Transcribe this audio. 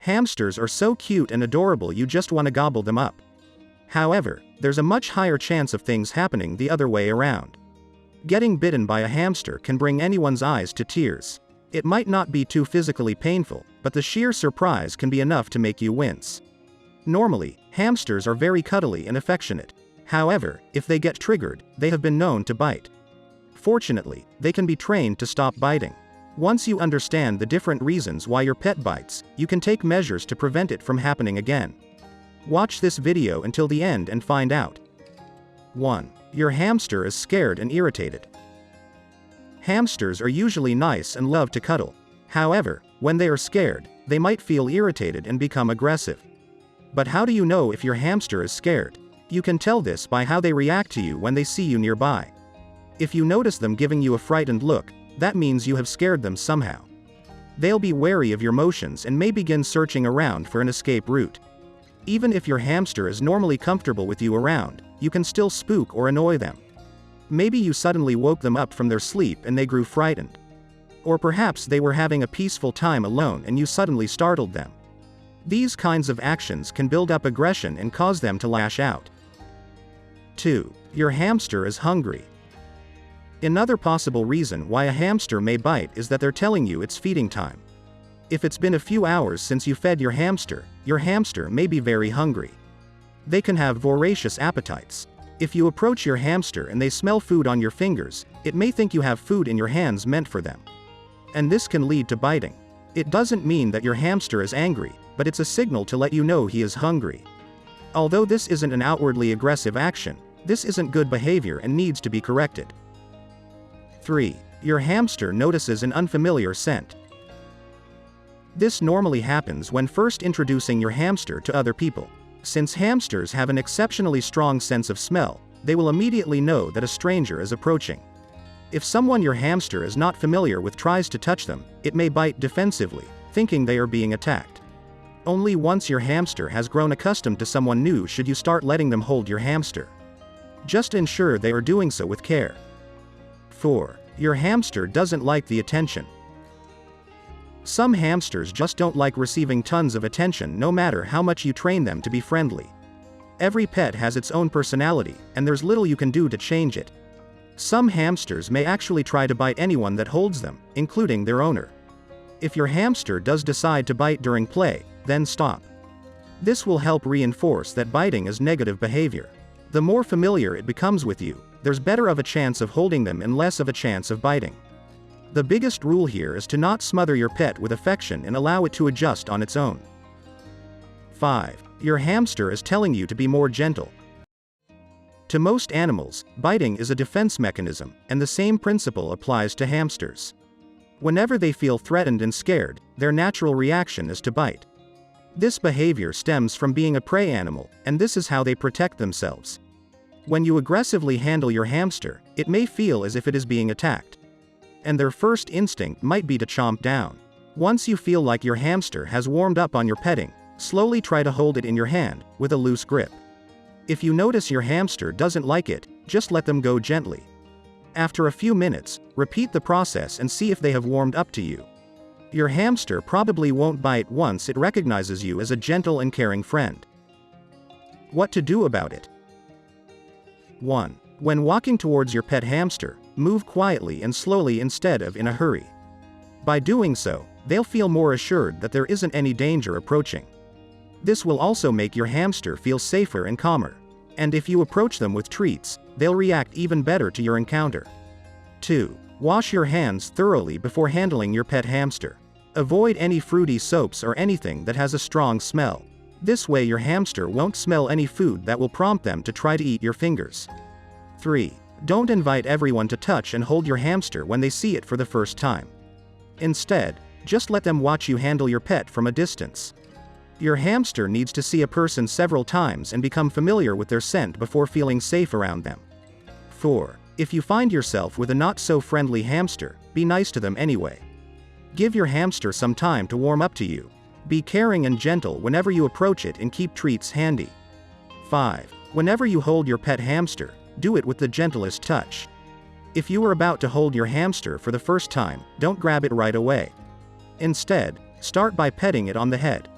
Hamsters are so cute and adorable you just want to gobble them up. However, there's a much higher chance of things happening the other way around. Getting bitten by a hamster can bring anyone's eyes to tears. It might not be too physically painful, but the sheer surprise can be enough to make you wince. Normally, hamsters are very cuddly and affectionate. However, if they get triggered, they have been known to bite. Fortunately, they can be trained to stop biting. Once you understand the different reasons why your pet bites, you can take measures to prevent it from happening again. Watch this video until the end and find out. 1. Your hamster is scared and irritated. Hamsters are usually nice and love to cuddle. However, when they are scared, they might feel irritated and become aggressive. But how do you know if your hamster is scared? You can tell this by how they react to you when they see you nearby. If you notice them giving you a frightened look, that means you have scared them somehow. They'll be wary of your motions and may begin searching around for an escape route. Even if your hamster is normally comfortable with you around, you can still spook or annoy them. Maybe you suddenly woke them up from their sleep and they grew frightened. Or perhaps they were having a peaceful time alone and you suddenly startled them. These kinds of actions can build up aggression and cause them to lash out. 2. Your hamster is hungry. Another possible reason why a hamster may bite is that they're telling you it's feeding time. If it's been a few hours since you fed your hamster may be very hungry. They can have voracious appetites. If you approach your hamster and they smell food on your fingers, it may think you have food in your hands meant for them. And this can lead to biting. It doesn't mean that your hamster is angry, but it's a signal to let you know he is hungry. Although this isn't an outwardly aggressive action, this isn't good behavior and needs to be corrected. 3. Your hamster notices an unfamiliar scent. This normally happens when first introducing your hamster to other people. Since hamsters have an exceptionally strong sense of smell, they will immediately know that a stranger is approaching. If someone your hamster is not familiar with tries to touch them, it may bite defensively, thinking they are being attacked. Only once your hamster has grown accustomed to someone new should you start letting them hold your hamster. Just ensure they are doing so with care. 4. Your hamster doesn't like the attention. Some hamsters just don't like receiving tons of attention no matter how much you train them to be friendly. Every pet has its own personality, and there's little you can do to change it. Some hamsters may actually try to bite anyone that holds them, including their owner. If your hamster does decide to bite during play, then stop. This will help reinforce that biting is negative behavior. The more familiar it becomes with you, there's better of a chance of holding them and less of a chance of biting. The biggest rule here is to not smother your pet with affection and allow it to adjust on its own. 5. Your hamster is telling you to be more gentle. To most animals, biting is a defense mechanism, and the same principle applies to hamsters. Whenever they feel threatened and scared, their natural reaction is to bite. This behavior stems from being a prey animal, and this is how they protect themselves. When you aggressively handle your hamster, it may feel as if it is being attacked. And their first instinct might be to chomp down. Once you feel like your hamster has warmed up on your petting, slowly try to hold it in your hand, with a loose grip. If you notice your hamster doesn't like it, just let them go gently. After a few minutes, repeat the process and see if they have warmed up to you. Your hamster probably won't bite once it recognizes you as a gentle and caring friend. What to do about it? 1. When walking towards your pet hamster, move quietly and slowly instead of in a hurry. By doing so, they'll feel more assured that there isn't any danger approaching. This will also make your hamster feel safer and calmer. And if you approach them with treats, they'll react even better to your encounter. 2. Wash your hands thoroughly before handling your pet hamster. Avoid any fruity soaps or anything that has a strong smell. This way your hamster won't smell any food that will prompt them to try to eat your fingers. 3. Don't invite everyone to touch and hold your hamster when they see it for the first time. Instead, just let them watch you handle your pet from a distance. Your hamster needs to see a person several times and become familiar with their scent before feeling safe around them. 4. If you find yourself with a not-so-friendly hamster, be nice to them anyway. Give your hamster some time to warm up to you. Be caring and gentle whenever you approach it and keep treats handy. 5. Whenever you hold your pet hamster, do it with the gentlest touch. If you are about to hold your hamster for the first time, don't grab it right away. Instead, start by petting it on the head.